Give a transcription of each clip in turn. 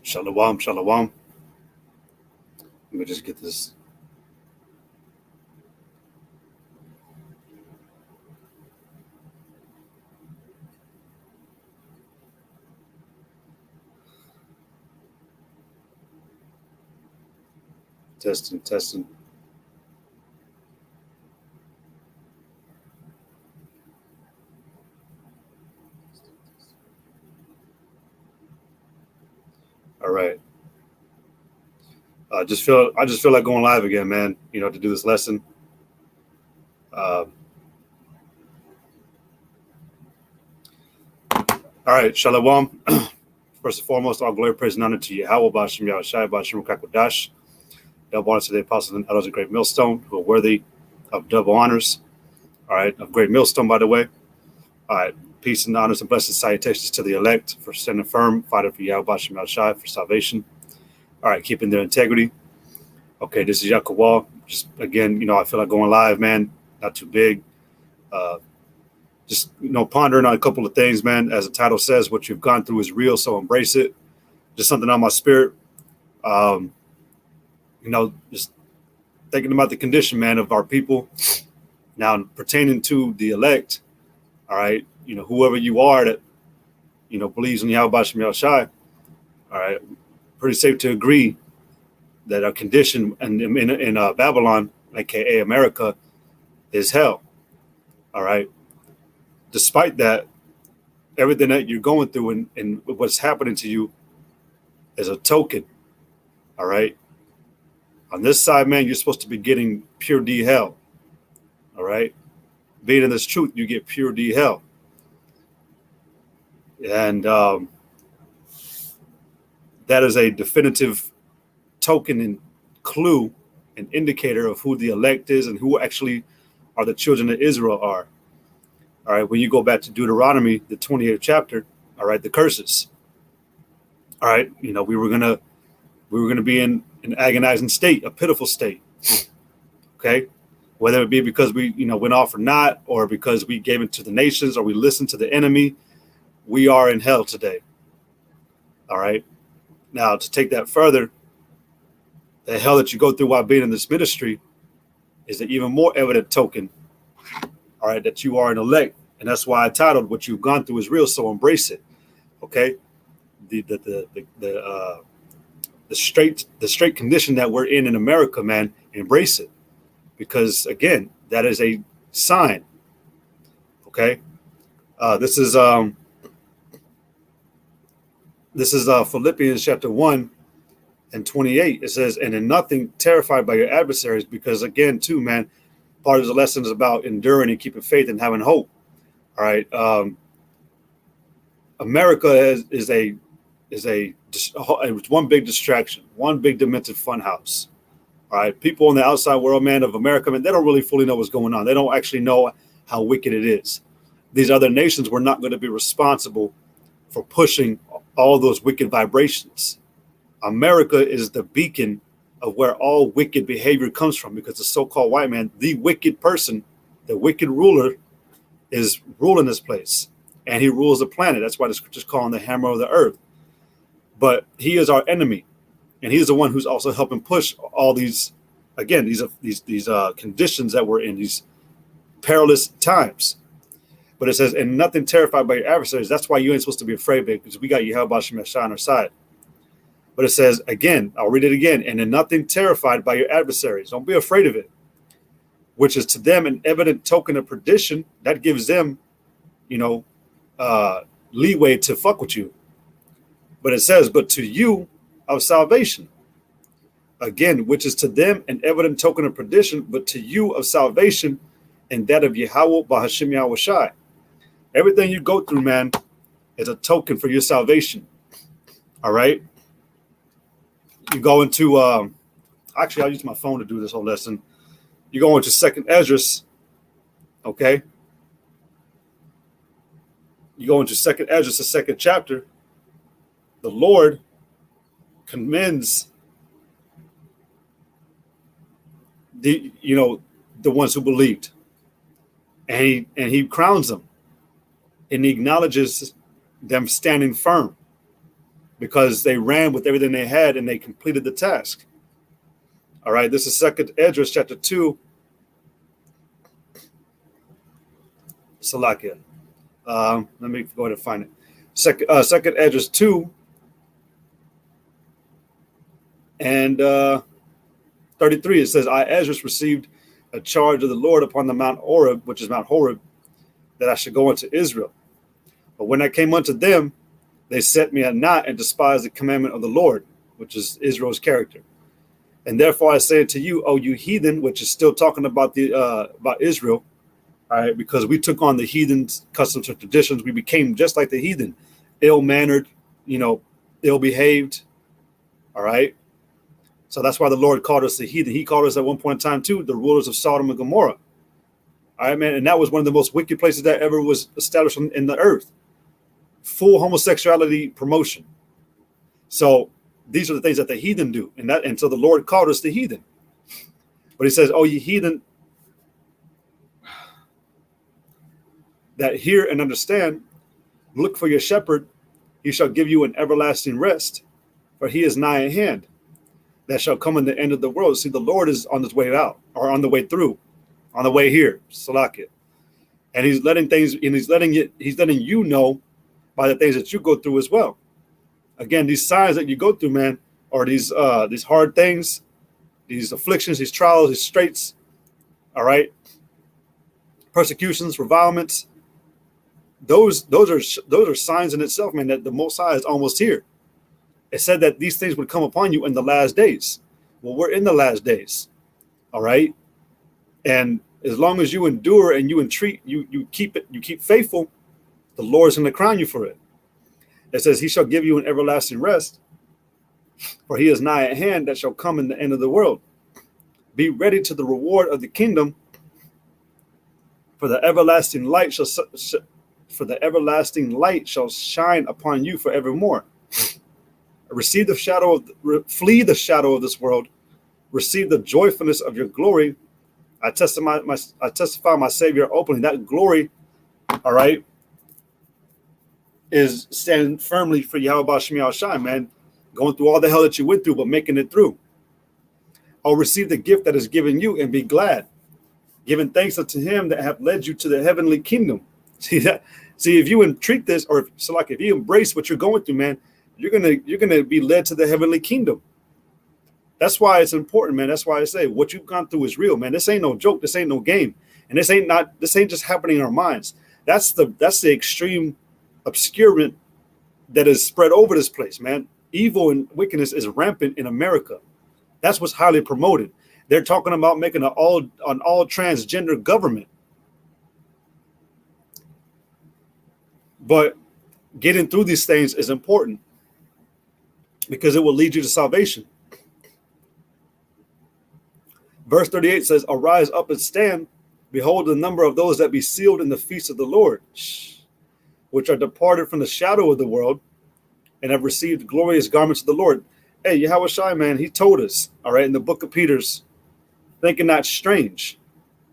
Shalom, shalom. Let me just get this. Testing. All right. I just feel like going live again, man. To do this lesson. All right, shalom. First and foremost, all glory, praise, and honor to Yahweh, B'Hashem Yahushai, B'Hashem Kakodash. Double honors to the apostles and elders of Great Millstone, who are worthy of double honors. All right, of Great Millstone, by the way. All right, peace and honors and blessed salutations to the elect for standing firm, fighting for Yahweh, B'Hashem Yahushai, for salvation. All right, keeping their integrity. Okay, this is Yakawal. Just again, I feel like going live, man. Not too big. Just pondering on a couple of things, man. As the title says, what you've gone through is real, so embrace it. Just something on my spirit. Just thinking about the condition, man, of our people. Now, pertaining to the elect, all right, whoever you are that, believes in Yahweh B'Hashem Yahushai, all right, pretty safe to agree that our condition in Babylon, aka America, is hell. All right. Despite that, everything that you're going through and what's happening to you is a token. All right. On this side, man, you're supposed to be getting pure D hell. All right. Being in this truth, you get pure D hell. And that is a definitive token and clue and indicator of who the elect is and who actually are the children of Israel are. All right, when you go back to Deuteronomy, the 28th chapter, all right, the curses. All right, we were gonna be in an agonizing state, a pitiful state. Okay, whether it be because we went off or not, or because we gave it to the nations, or we listened to the enemy, we are in hell today. All right, now to take that further, the hell that you go through while being in this ministry is an even more evident token. All right, that you are an elect, and that's why I titled "What You've Gone Through Is Real, So Embrace It." Okay, the straight condition that we're in America, man, embrace it, because again, that is a sign. Okay, this is Philippians Chapter 1 and 28. It says, "And in nothing terrified by your adversaries," because again, too, man. Part of the lesson is about enduring and keeping faith and having hope. All right. America is one big distraction, one big demented fun house. All right. People in the outside world, man, of America, man, they don't really fully know what's going on. They don't actually know how wicked it is. These other nations were not going to be responsible for pushing all those wicked vibrations. America is the beacon of where all wicked behavior comes from, because the so-called white man, the wicked person, the wicked ruler, is ruling this place, and he rules the planet. That's why the scriptures call him the hammer of the earth. But he is our enemy, and he's the one who's also helping push all these, again, these conditions that we're in, these perilous times. But it says, "And nothing terrified by your adversaries." That's why you ain't supposed to be afraid, babe, because we got Yahweh B'Hashem Yahushai on our side. But it says, again, I'll read it again, "And in nothing terrified by your adversaries." Don't be afraid of it, which is to them an evident token of perdition. That gives them, leeway to fuck with you. But it says, "But to you of salvation." Again, which is to them an evident token of perdition, but to you of salvation, and that of Yahweh B'Hashem Yahushai. Everything you go through, man, is a token for your salvation. All right? You go into, actually, I'll use my phone to do this whole lesson. You go into 2nd Esdras, okay? You go into 2nd Esdras, the 2nd chapter. The Lord commends the ones who believed, and he crowns them, and he acknowledges them standing firm. because they ran with everything they had and they completed the task. All right, this is 2nd Esdras chapter 2. Salakia. Let me go ahead and find it. Second Esdras 2 and 33. It says, I, Esdras, received a charge of the Lord upon the Mount Horeb, which is Mount Horeb, that I should go unto Israel. But when I came unto them, they set me at naught and despised the commandment of the Lord, which is Israel's character. And therefore I say unto you, O you heathen, which is still talking about about Israel, all right, because we took on the heathen's customs and traditions. We became just like the heathen, ill-mannered, ill-behaved, all right? So that's why the Lord called us the heathen. He called us at one point in time, too, the rulers of Sodom and Gomorrah. All right, man, and that was one of the most wicked places that ever was established in the earth. Full homosexuality promotion. So these are the things that the heathen do, and so the Lord called us the heathen. But he says, "Oh, ye heathen, that hear and understand, look for your shepherd; he shall give you an everlasting rest, for he is nigh at hand, that shall come in the end of the world." See, the Lord is on his way out, or on the way through, on the way here, Salakia, and he's letting things, and he's letting you know by the things that you go through as well. Again, these signs that you go through, man, are these hard things, these afflictions, these trials, these straits, all right, persecutions, revilements. Those are signs in itself, man, that the Most High is almost here. It said that these things would come upon you in the last days. Well, we're in the last days, all right, and as long as you endure and you entreat, you keep faithful, the Lord is going to crown you for it. It says, he shall give you an everlasting rest, for he is nigh at hand, that shall come in the end of the world. Be ready to the reward of the kingdom, for the everlasting light shall shine upon you forevermore. Flee the shadow of this world. Receive the joyfulness of your glory. I testify my Savior openly. That glory, all right, is standing firmly for Yahweh Shemi Shai, man, going through all the hell that you went through, but making it through. I'll receive the gift that is given you and be glad, giving thanks unto him that have led you to the heavenly kingdom. See that? See, if you entreat this, or if you embrace what you're going through, man, you're gonna be led to the heavenly kingdom. That's why it's important, man. That's why I say what you've gone through is real, man. This ain't no joke. This ain't no game, and this ain't just happening in our minds. That's the extreme obscurement that is spread over this place, man. Evil and wickedness is rampant in America. That's what's highly promoted. They're talking about making an all transgender government. But getting through these things is important because it will lead you to salvation. Verse 38 says, arise up and stand. Behold, the number of those that be sealed in the feast of the Lord, which are departed from the shadow of the world and have received glorious garments of the Lord. Hey, Yahweh Shai, man, he told us, all right, in the book of Peter's, thinking not strange,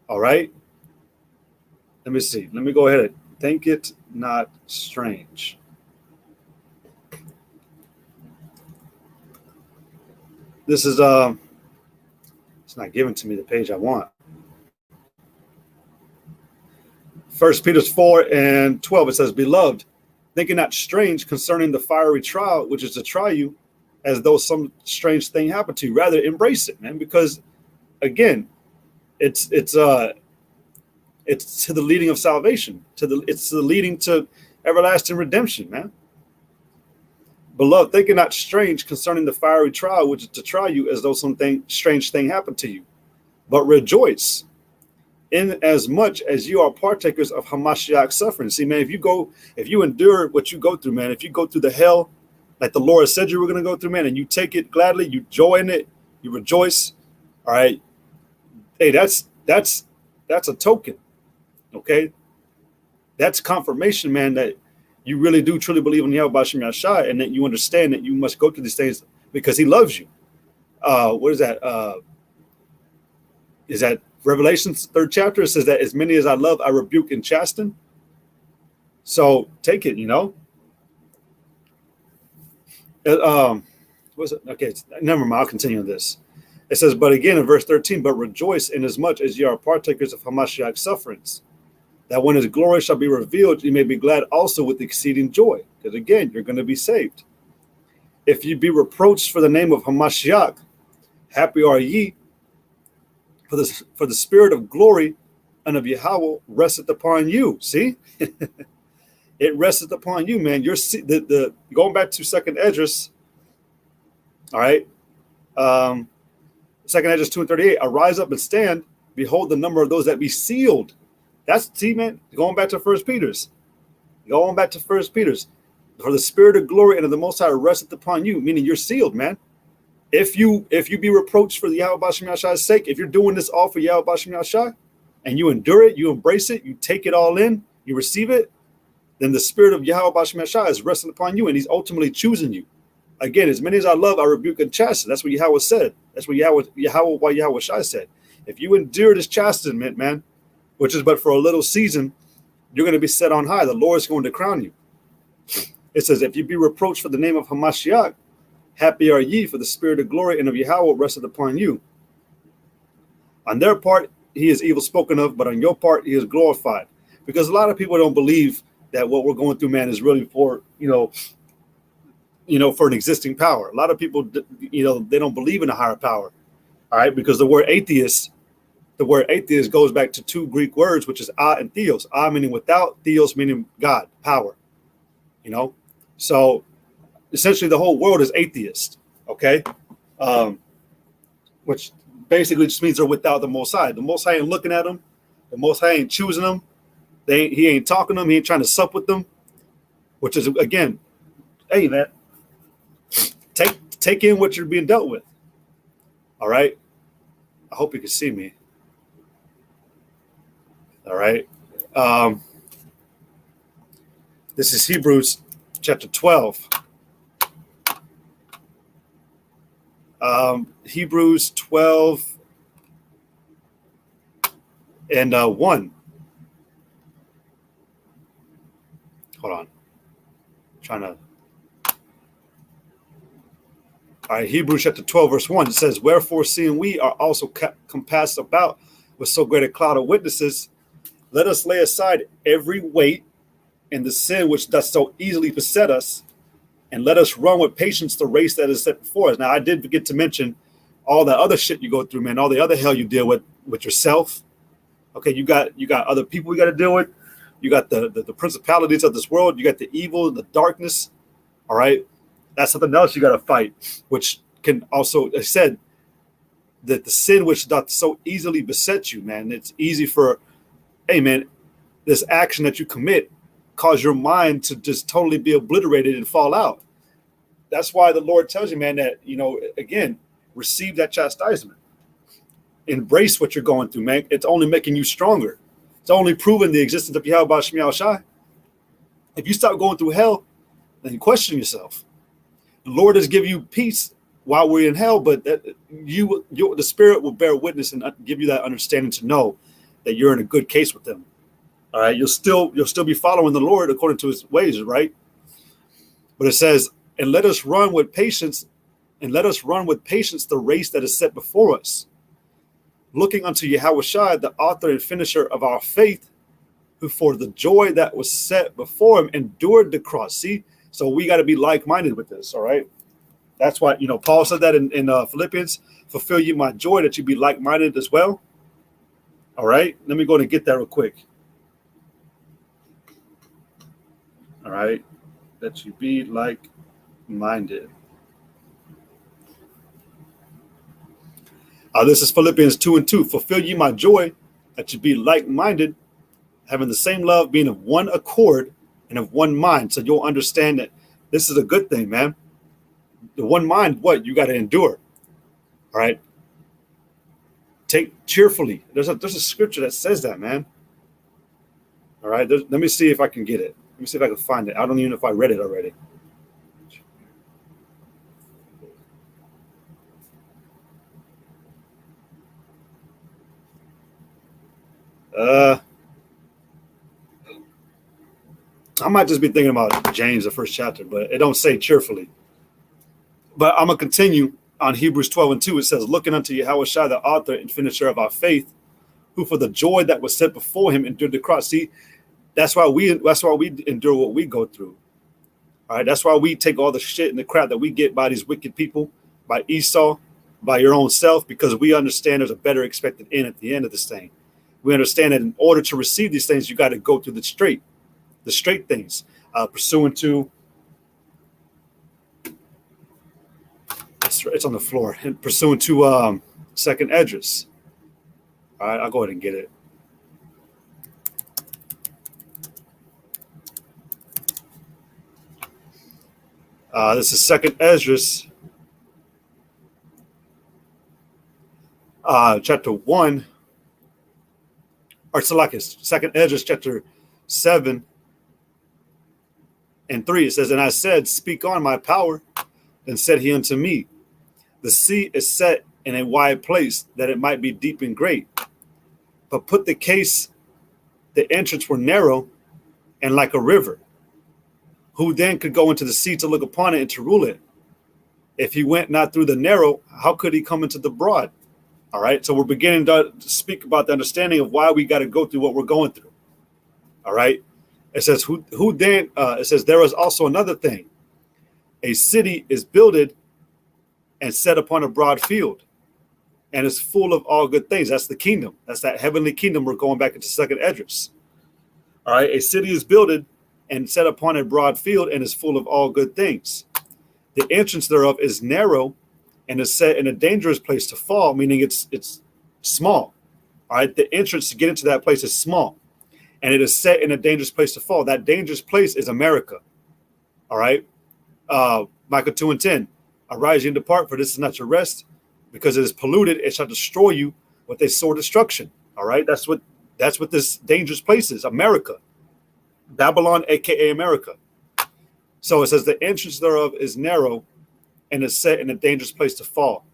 all right? Let me see. Let me go ahead and think it not strange. This is, it's not given to me the page I want. 1 Peter 4:12, it says, beloved, thinking not strange concerning the fiery trial, which is to try you, as though some strange thing happened to you. Rather, embrace it, man, because again, it's to the leading of salvation, it's to the leading to everlasting redemption, man. Beloved, thinking not strange concerning the fiery trial, which is to try you, as though something strange thing happened to you, but rejoice in as much as you are partakers of Hamashiach's suffering. See, man, if you endure what you go through, man, if you go through the hell like the Lord said you were going to go through, man, and you take it gladly, you joy in it, you rejoice, all right, hey, that's a token, okay? That's confirmation, man, that you really do truly believe in Yahweh Shemi Shai, and that you understand that you must go through these things because he loves you. What is that? Is that Revelations 3rd chapter? It says that as many as I love, I rebuke and chasten. So take it, you know. Was it? Okay, never mind. I'll continue on this. It says, but again in verse 13, but rejoice inasmuch as ye are partakers of Hamashiach's sufferings, that when his glory shall be revealed, you may be glad also with exceeding joy. Because again, you're going to be saved. If you be reproached for the name of Hamashiach, happy are ye, for the spirit of glory and of Yahweh resteth upon you. See? It resteth upon you, man. You're going back to second Esdras, all right? Second Esdras 2:38, arise up and stand, behold the number of those that be sealed. That's, see, man, going back to First Peter's. Going back to First Peter's. For the spirit of glory and of the Most High resteth upon you, meaning you're sealed, man. If you be reproached for the Yahweh B'Shem Yahshai's sake, if you're doing this all for Yahweh B'Shem Yahshai, and you endure it, you embrace it, you take it all in, you receive it, then the spirit of Yahweh B'Shem Yahshai is resting upon you, and he's ultimately choosing you. Again, as many as I love, I rebuke and chasten. That's what Yahweh said. That's what Yahweh Shai said. If you endure this chastisement, man, which is but for a little season, you're going to be set on high. The Lord is going to crown you. It says, if you be reproached for the name of Hamashiach, happy are ye, for the spirit of glory and of Yahweh resteth upon you. On their part, he is evil spoken of, but on your part, he is glorified. Because a lot of people don't believe that what we're going through, man, is really for, for an existing power. A lot of people, they don't believe in a higher power. All right, because the word atheist goes back to two Greek words, which is a and theos. A meaning without, theos meaning God, power. So essentially the whole world is atheist. Okay, which basically just means they're without the Most High. The Most High ain't looking at them. The Most High ain't choosing them. He ain't talking to them. He ain't trying to sup with them. Which is, again, hey, man, take in what you're being dealt with. All right. I hope you can see me. All right. This is Hebrews chapter 12. Hebrews 12 and 1. Hold on. Trying to. All right, Hebrews chapter 12, verse 1. It says, wherefore, seeing we are also compassed about with so great a cloud of witnesses, let us lay aside every weight and the sin which doth so easily beset us, and let us run with patience the race that is set before us. Now, I did forget to mention all the other shit you go through, man, all the other hell you deal with yourself. Okay, you got other people you got to deal with. You got the principalities of this world. You got the evil, the darkness. All right. That's something else you got to fight, which can also, I said, that the sin which doth so easily beset you, man. It's easy for, hey, man, this action that you commit cause your mind to just totally be obliterated and fall out. That's why the Lord tells you, man, that, again, receive that chastisement. Embrace what you're going through, man. It's only making you stronger. It's only proving the existence of Yahweh B'Shem Yahshai. If you start going through hell, then you question yourself. The Lord has given you peace while we're in hell, but the Spirit will bear witness and give you that understanding to know that you're in a good case with Him. All right, you'll still be following the Lord according to His ways, right? But it says, and let us run with patience the race that is set before us, looking unto Yahweh Shai, the author and finisher of our faith, who for the joy that was set before him endured the cross. See, so we got to be like-minded with this, all right? That's why, Paul said that in Philippians, fulfill you my joy, that you be like-minded as well. All right, let me go and get that real quick. All right, that you be like-minded. This is Philippians 2:2. Fulfill ye my joy, that you be like-minded, having the same love, being of one accord and of one mind. So you'll understand that this is a good thing, man. The one mind, what? You got to endure. All right. Take cheerfully. There's a scripture that says that, man. All right. Let me see if I can get it. Let me see if I can find it. I don't even know if I read it already. I might just be thinking about James, the first chapter, but it don't say cheerfully. But I'm going to continue on Hebrews 12:2. It says, looking unto Yahushua, the author and finisher of our faith, who for the joy that was set before him endured the cross. See, that's why we endure what we go through. All right, that's why we take all the shit and the crap that we get by these wicked people, by Esau, by your own self, because we understand there's a better expected end at the end of this thing. We understand that in order to receive these things, you got to go through the straight things, pursuant to. It's on the floor, and pursuant to second Esdras. All right, I'll go ahead and get it. This is second Esdras, chapter 1, or Salakis, second Esdras, chapter 7 and 3. It says, and I said, speak on, my power. Then said he unto me, the sea is set in a wide place, that it might be deep and great. But put the case, the entrance were narrow and like a river. Who then could go into the sea to look upon it and to rule it? If he went not through the narrow, how could he come into the broad? All right, so we're beginning to speak about the understanding of why we got to go through what we're going through. All right, it says, who then, it says, there is also another thing. A city is builded and set upon a broad field, and is full of all good things. That's the kingdom. That's that heavenly kingdom. We're going back into second Esdras. All right, a city is builded and set upon a broad field, and is full of all good things. The entrance thereof is narrow, and is set in a dangerous place to fall, meaning it's small. All right, the entrance to get into that place is small, and it is set in a dangerous place to fall. That dangerous place is America. All right, Micah 2:10. Arise and depart, for this is not your rest, because it is polluted. It shall destroy you with a sore destruction. All right, that's what this dangerous place is, America. Babylon, aka America. So it says the entrance thereof is narrow, and is set in a dangerous place to fall,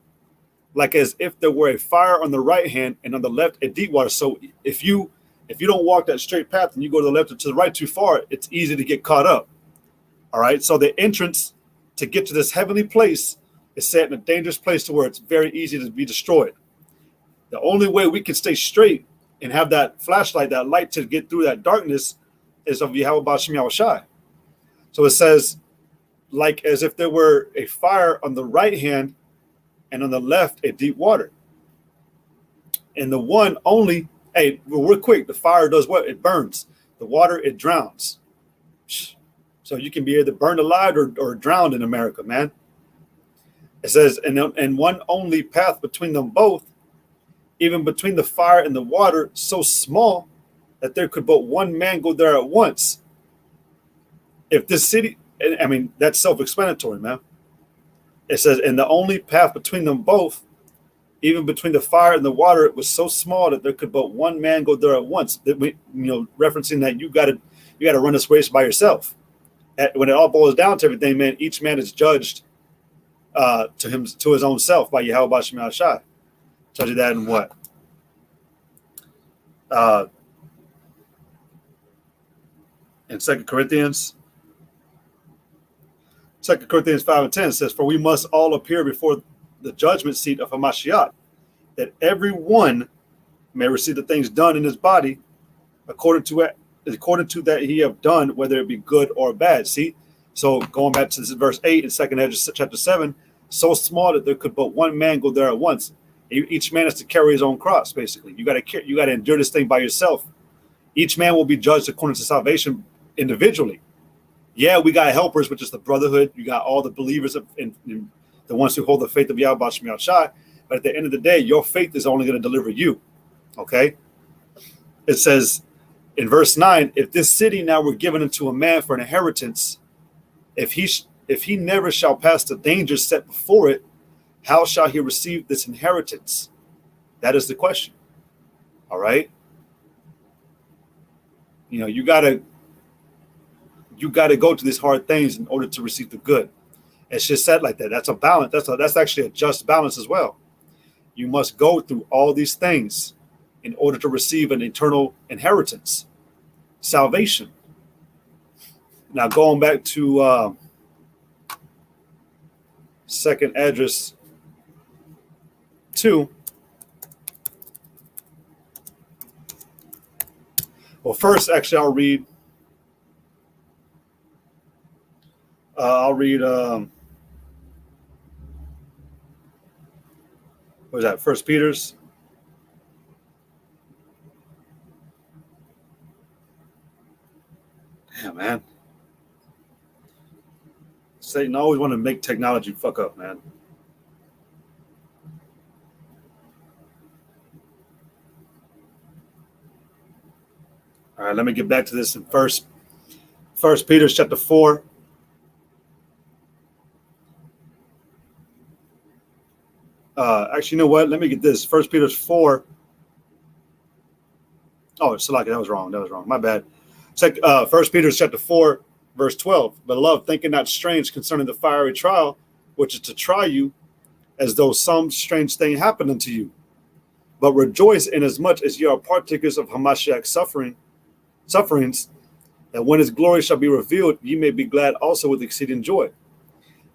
like as if there were a fire on the right hand and on the left a deep water. So if you don't walk that straight path and you go to the left or to the right too far, it's easy to get caught up. All right, so the entrance to get to this heavenly place is set in a dangerous place to where it's very easy to be destroyed. The only way we can stay straight and have that flashlight, that light to get through that darkness, is of Yahweh B'Shem Yahushai. So it says, like as if there were a fire on the right hand and on the left a deep water. And the one only, hey, real quick, the fire does what? It burns. The water, it drowns. So you can be either burned alive or drowned in America, man. It says, and one only path between them both, even between the fire and the water, so small that there could but one man go there at once. If this city, I mean, that's self-explanatory, man. It says, and the only path between them both, even between the fire and the water, it was so small that there could but one man go there at once. That we, referencing that you got to run this race by yourself. When it all boils down to everything, man, each man is judged to his own self by Yahweh B'Shem Yahushai. Tells you that in what? In 2 Corinthians 5:10 says, for we must all appear before the judgment seat of Hamashiach, that every one may receive the things done in his body according to that he have done, whether it be good or bad. See, so going back to this verse 8 in 2 Esdras chapter 7, so small that there could but one man go there at once. Each man has to carry his own cross. Basically, you got to endure this thing by yourself. Each man will be judged according to salvation individually. Yeah, we got helpers, which is the brotherhood. You got all the believers and the ones who hold the faith of Yahweh B'Shem Yahushai. But at the end of the day, your faith is only going to deliver you. Okay? It says in verse 9, if this city now were given unto a man for an inheritance, if he never shall pass the danger set before it, how shall he receive this inheritance? That is the question. All right? You gotta go to these hard things in order to receive the good. It's just said like that. That's a balance. That's actually a just balance as well. You must go through all these things in order to receive an eternal inheritance, salvation. Now going back to second address 2. Well, first, actually, I'll read. What was that? First Peter's. Damn, man. Satan always want to make technology fuck up, man. All right, let me get back to this in First Peter's chapter 4. Actually, you know what? Let me get this. First Peter's 4. Oh, it's like that was wrong. My bad. First Peter's chapter 4, verse 12. Beloved, thinking not strange concerning the fiery trial, which is to try you, as though some strange thing happened unto you. But rejoice inasmuch as ye are partakers of Hamashiach's sufferings, that when his glory shall be revealed, ye may be glad also with exceeding joy.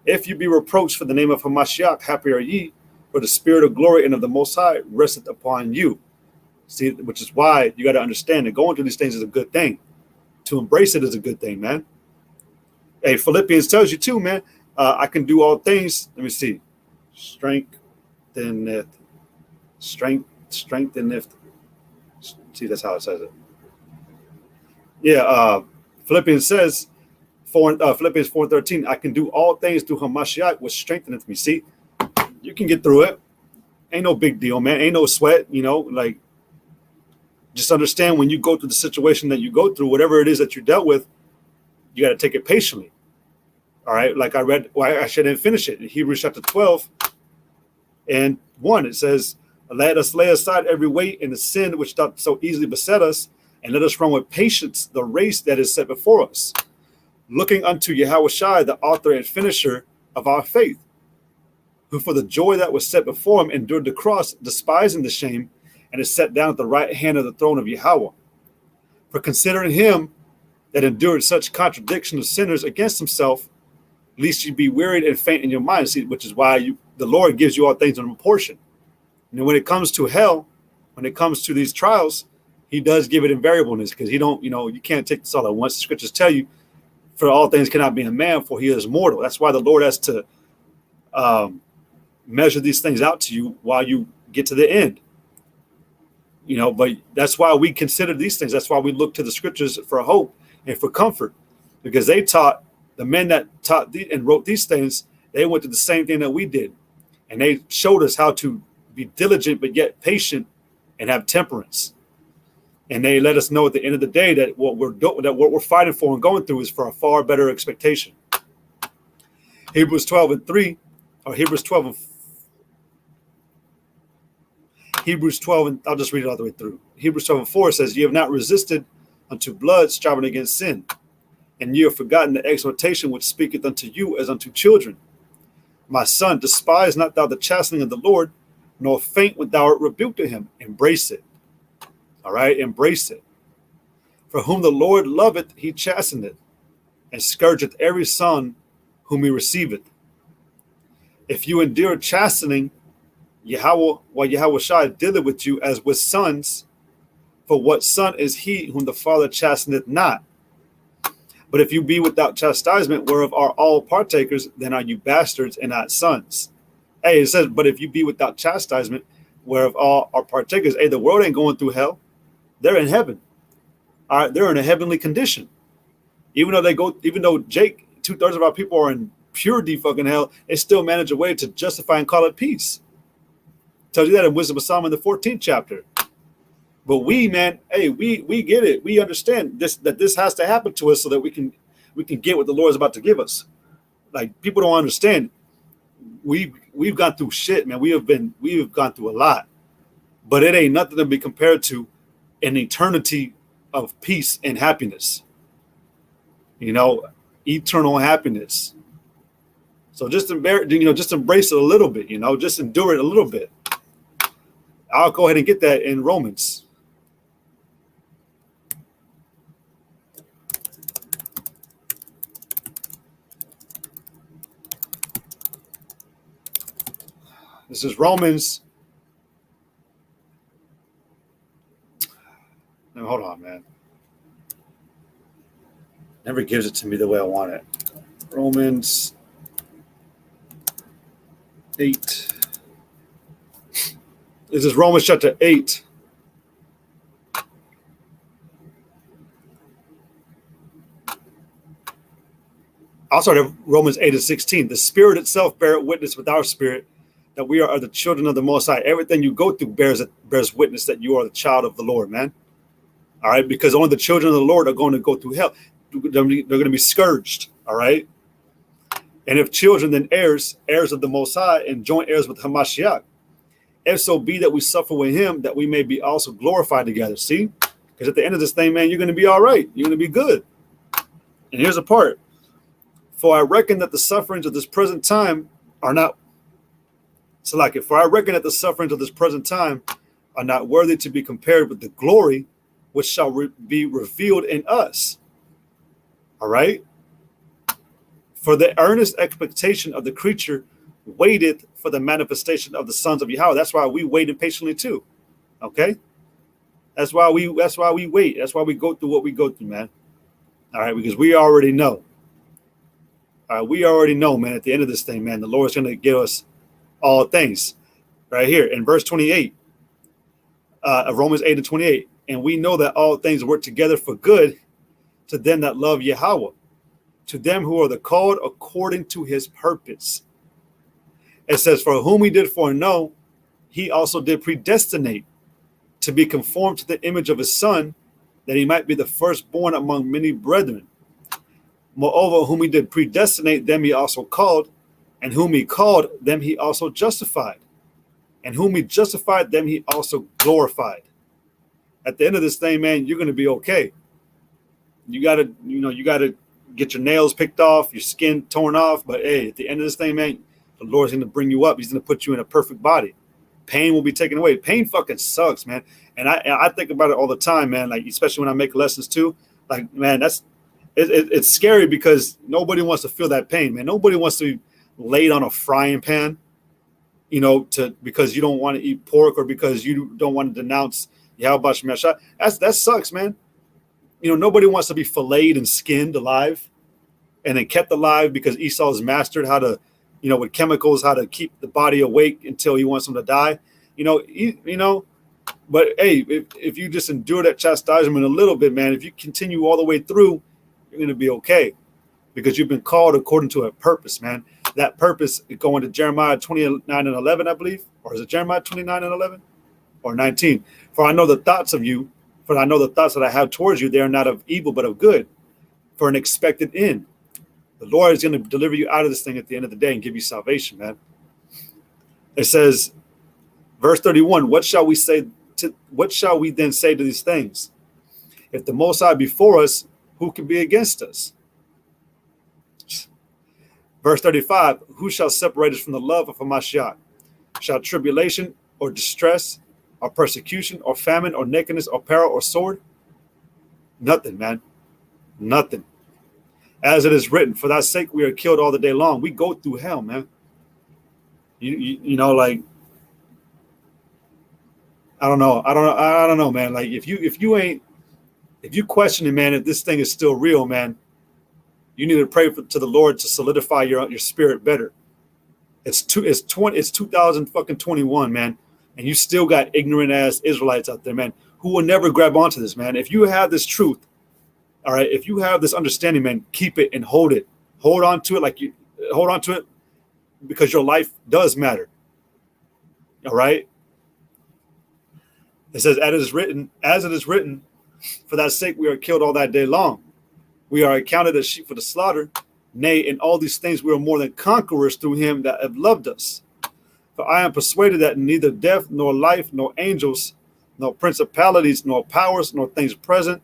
If you be reproached for the name of Hamashiach, happy are ye, for the spirit of glory and of the Most High resteth upon you. See, which is why you got to understand that going through these things is a good thing. To embrace it is a good thing, man. Hey, Philippians tells you too, man. I can do all things. Let me see. Strengtheneth. See, that's how it says it. Yeah, Philippians says, Philippians 4:13, I can do all things through Hamashiach, which strengtheneth me. See, you can get through it. Ain't no big deal, man. Ain't no sweat, like, just understand when you go through the situation that you go through, whatever it is that you dealt with, you got to take it patiently. All right. Like I read, well, I shouldn't finish it. In Hebrews chapter 12 and 1, it says, let us lay aside every weight and the sin which doth so easily beset us, and let us run with patience the race that is set before us, looking unto Yahushua, the author and finisher of our faith, who for the joy that was set before him endured the cross, despising the shame, and is set down at the right hand of the throne of Yahweh. For considering him that endured such contradiction of sinners against himself, lest you be wearied and faint in your mind. See, which is why the Lord gives you all things in proportion. And when it comes to hell, when it comes to these trials, he does give it in variableness, because he don't, you can't take this all at once. The scriptures tell you, for all things cannot be in man, for he is mortal. That's why the Lord has to measure these things out to you while you get to the end. But that's why we consider these things. That's why we look to the scriptures for hope and for comfort, because they taught, the men that taught and wrote these things, they went through the same thing that we did. And they showed us how to be diligent, but yet patient and have temperance. And they let us know at the end of the day that what we're fighting for and going through is for a far better expectation. Hebrews 12 and 3, or Hebrews 12 and Hebrews 12, and I'll just read it all the way through. Hebrews 12 and 4 says, ye have not resisted unto blood, striving against sin, and ye have forgotten the exhortation which speaketh unto you as unto children. My son, despise not thou the chastening of the Lord, nor faint when thou art rebuked of him. Embrace it. All right, embrace it. For whom the Lord loveth, he chasteneth, and scourgeth every son whom he receiveth. If you endure chastening, Yahushua dealeth with you as with sons, for what son is he whom the Father chasteneth not? But if you be without chastisement, whereof are all partakers, then are you bastards and not sons. Hey, it says, but if you be without chastisement, whereof all are partakers. Hey, the world ain't going through hell. They're in heaven. All right, they're in a heavenly condition. Even though Jake, 2/3 of our people are in pure fucking hell, they still manage a way to justify and call it peace. Tells you that in Wisdom of Solomon, the 14th chapter. But we, man, hey, we get it. We understand that this has to happen to us so that we can get what the Lord is about to give us. Like, people don't understand. We've gone through shit, man. We've gone through a lot, but it ain't nothing to be compared to an eternity of peace and happiness. Eternal happiness. So just embrace it a little bit. Just endure it a little bit. I'll go ahead and get that in Romans. This is Romans. No, hold on, man. Never gives it to me the way I want it. Romans 8. This is Romans chapter 8. I'll start at Romans 8:16. The Spirit itself beareth witness with our spirit that we are the children of the Most High. Everything you go through bears witness that you are the child of the Lord, man. All right, because only the children of the Lord are going to go through hell. They're going to be scourged. All right. And if children, then heirs of the Most High, and joint heirs with Hamashiach. If so be that we suffer with him, that we may be also glorified together. See? Because at the end of this thing, man, you're going to be all right. You're going to be good. And here's the part. For I reckon that the sufferings of this present time are not, for I reckon that the sufferings of this present time are not worthy to be compared with the glory which shall be revealed in us. All right? For the earnest expectation of the creature waiteth for the manifestation of the sons of Yahweh. That's why we waited patiently too. Okay? That's why we wait. That's why we go through what we go through, man. All right, because we already know. We already know, man, at the end of this thing, man, the Lord's going to give us all things. Right here in verse 28 of Romans 8:28. And we know that all things work together for good to them that love Yahweh, to them who are the called according to his purpose. It says, for whom he did foreknow, he also did predestinate to be conformed to the image of his son, that he might be the firstborn among many brethren. Moreover, whom he did predestinate, them he also called, and whom he called, them he also justified, and whom he justified, them he also glorified. At the end of this thing, man, you're going to be okay. You got to get your nails picked off, your skin torn off. But hey, at the end of this thing, man, the Lord's going to bring you up. He's going to put you in a perfect body. Pain will be taken away. Pain fucking sucks, man. And I think about it all the time, man. Like, especially when I make lessons too. Like, man, it's scary because nobody wants to feel that pain, man. Nobody wants to be laid on a frying pan, because you don't want to eat pork or because you don't want to denounce Yahweh Shemashah. That sucks, man. Nobody wants to be filleted and skinned alive and then kept alive because Esau's mastered how to, with chemicals, how to keep the body awake until he wants them to die. But hey, if you just endure that chastisement a little bit, man, if you continue all the way through, you're going to be okay because you've been called according to a purpose, man. That purpose, going to Jeremiah 29:11, I believe, or is it Jeremiah 29:11 or 19? For I know the thoughts of you, for I know the thoughts that I have towards you. They are not of evil, but of good, for an expected end. The Lord is going to deliver you out of this thing at the end of the day and give you salvation, man. It says, verse 31, what shall we then say to these things? If the Most High be for us, who can be against us? Verse 35, who shall separate us from the love of Hamashiach? Shall tribulation or distress or persecution or famine or nakedness or peril or sword? Nothing, man. Nothing. As it is written, for thy sake we are killed all the day long. We go through hell, man. Like, I don't know, man. Like, if you question it, man, if this thing is still real, man, you need to pray to the Lord to solidify your spirit better. It's 2021, man, and you still got ignorant ass Israelites out there, man, who will never grab onto this, man. If you have this truth, all right, if you have this understanding, man, keep it and hold it. Hold on to it hold on to it because your life does matter. All right. It says, as it is written, for that sake we are killed all that day long. We are accounted as sheep for the slaughter. Nay, in all these things we are more than conquerors through him that have loved us. For I am persuaded that neither death, nor life, nor angels, nor principalities, nor powers, nor things present,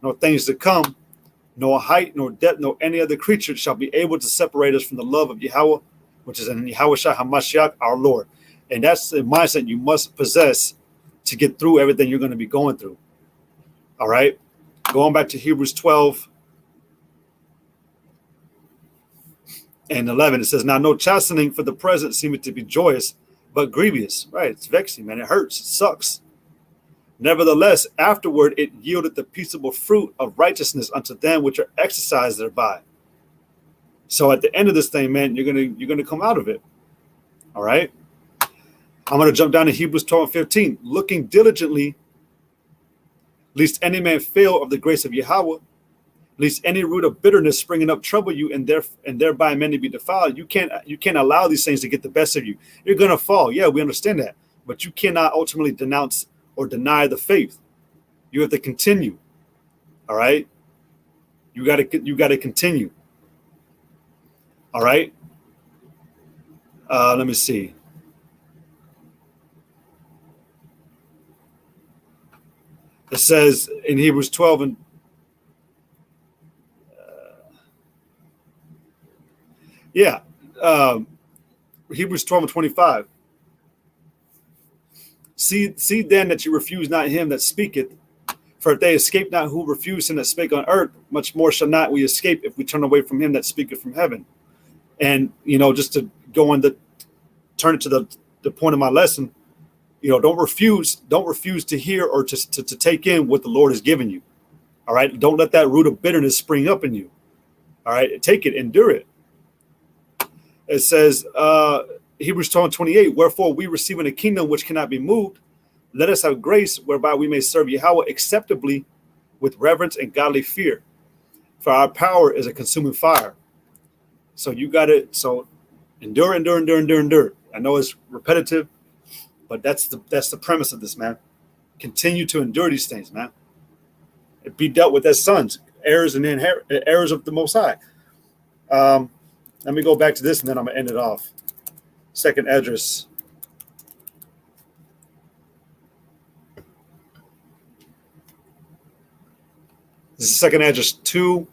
nor things to come, nor height, nor depth, nor any other creature shall be able to separate us from the love of Yahweh, which is in Yahweh Hamashiach, our Lord. And that's the mindset you must possess to get through everything you're going to be going through. All right. Going back to Hebrews 12 and 11, it says, now no chastening for the present seemeth to be joyous, but grievous. Right? It's vexing, man. It hurts. It sucks. Nevertheless, afterward it yielded the peaceable fruit of righteousness unto them which are exercised thereby. So at the end of this thing, man, you're gonna come out of it. All right. I'm gonna jump down to Hebrews 12:15. Looking diligently, lest any man fail of the grace of Yahweh, lest any root of bitterness springing up trouble you, and thereby many be defiled. You can't allow these things to get the best of you. You're gonna fall. Yeah, we understand that, but you cannot ultimately denounce or deny the faith. You have to continue. All right. You gotta continue. All right. Let me see. It says in Hebrews 12 and Hebrews 12:25. See then that you refuse not him that speaketh, for if they escape not who refuse him that spake on earth, much more shall not we escape if we turn away from him that speaketh from heaven. And just to go on turn it to the point of my lesson, don't refuse to hear or to take in what the Lord has given you. All right. Don't let that root of bitterness spring up in you. All right. Take it, endure it. It says, Hebrews 12:28, wherefore we receiving a kingdom which cannot be moved, let us have grace whereby we may serve Yahweh acceptably with reverence and godly fear. For our power is a consuming fire. So you got it. So endure. I know it's repetitive, but that's the premise of this, man. Continue to endure these things, man. It be dealt with as sons, heirs and heirs of the Most High. Let me go back to this, and then I'm gonna end it off. Second Esdras. This is Second Esdras 2.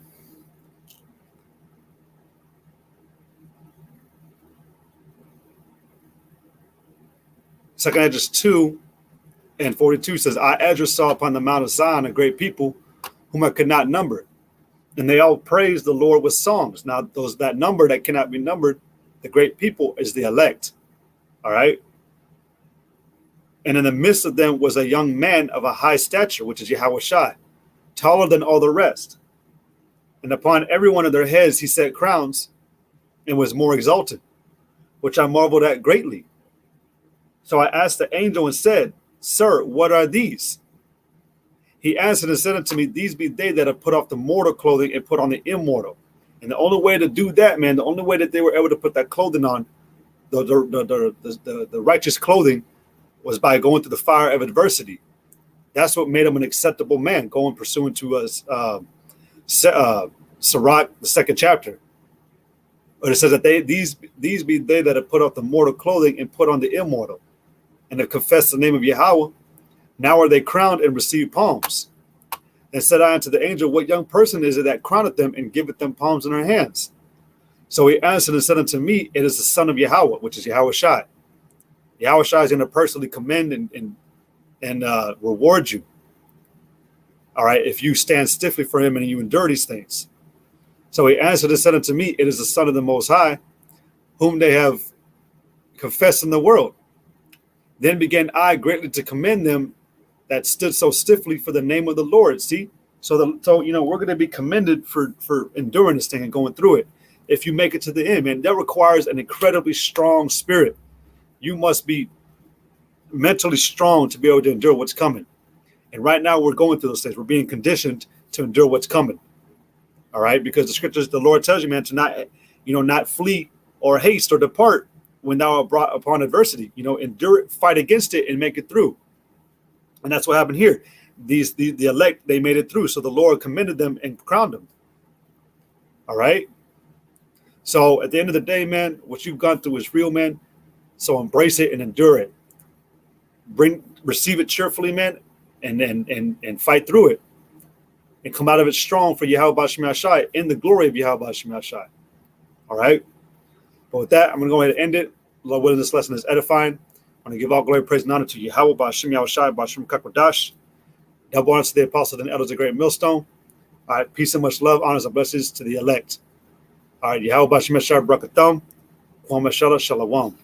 Second Esdras 2 and 42 says, I, Esdras, saw upon the Mount of Zion a great people whom I could not number. And they all praised the Lord with songs. Now, that number that cannot be numbered, the great people, is the elect. All right. And in the midst of them was a young man of a high stature, which is Yahushua, taller than all the rest. And upon every one of their heads he set crowns, and was more exalted, which I marveled at greatly. So I asked the angel and said, Sir, what are these? He answered and said unto me, These be they that have put off the mortal clothing and put on the immortal. And the only way to do that, man, the only way that they were able to put that clothing on, the righteous clothing, was by going through the fire of adversity. That's what made him an acceptable man, going pursuant to Sirach, the second chapter. But it says that these be they that have put off the mortal clothing and put on the immortal, and have confessed the name of Yahweh. Now are they crowned and receive palms. And said I unto the angel, What young person is it that crowneth them and giveth them palms in her hands? So he answered and said unto me, It is the son of Yahweh, which is Yahushua. Yahushua is going to personally commend and reward you. All right, if you stand stiffly for him and you endure these things. So he answered and said unto me, It is the Son of the Most High, whom they have confessed in the world. Then began I greatly to commend them that stood so stiffly for the name of the Lord. See, so we're going to be commended for enduring this thing and going through it. If you make it to the end, man, that requires an incredibly strong spirit. You must be mentally strong to be able to endure what's coming. And right now we're going through those things. We're being conditioned to endure what's coming. All right, because the scriptures, the Lord tells you, man, to not flee or haste or depart when thou art brought upon adversity. Endure it, fight against it, and make it through. And that's what happened here. The elect, they made it through. So the Lord commended them and crowned them. All right. So at the end of the day, man, what you've gone through is real, man. So embrace it and endure it. Receive it cheerfully, man, and fight through it. And come out of it strong for Yahweh B'Shem Yashai, in the glory of Yahweh B'Shem Yashai. All right. But with that, I'm going to go ahead and end it. Lord willing, this lesson is edifying. I want to give all glory, praise, and honor to Yahweh B'Shem Yashai, B'Shem Kakwadash. Double honor to the apostles and elders of Great Millstone. All right. Peace and much love, honors, and blessings to the elect. All right. Yahweh B'Shem Yashai, Brakatham. Kwam Mashallah, Shalom.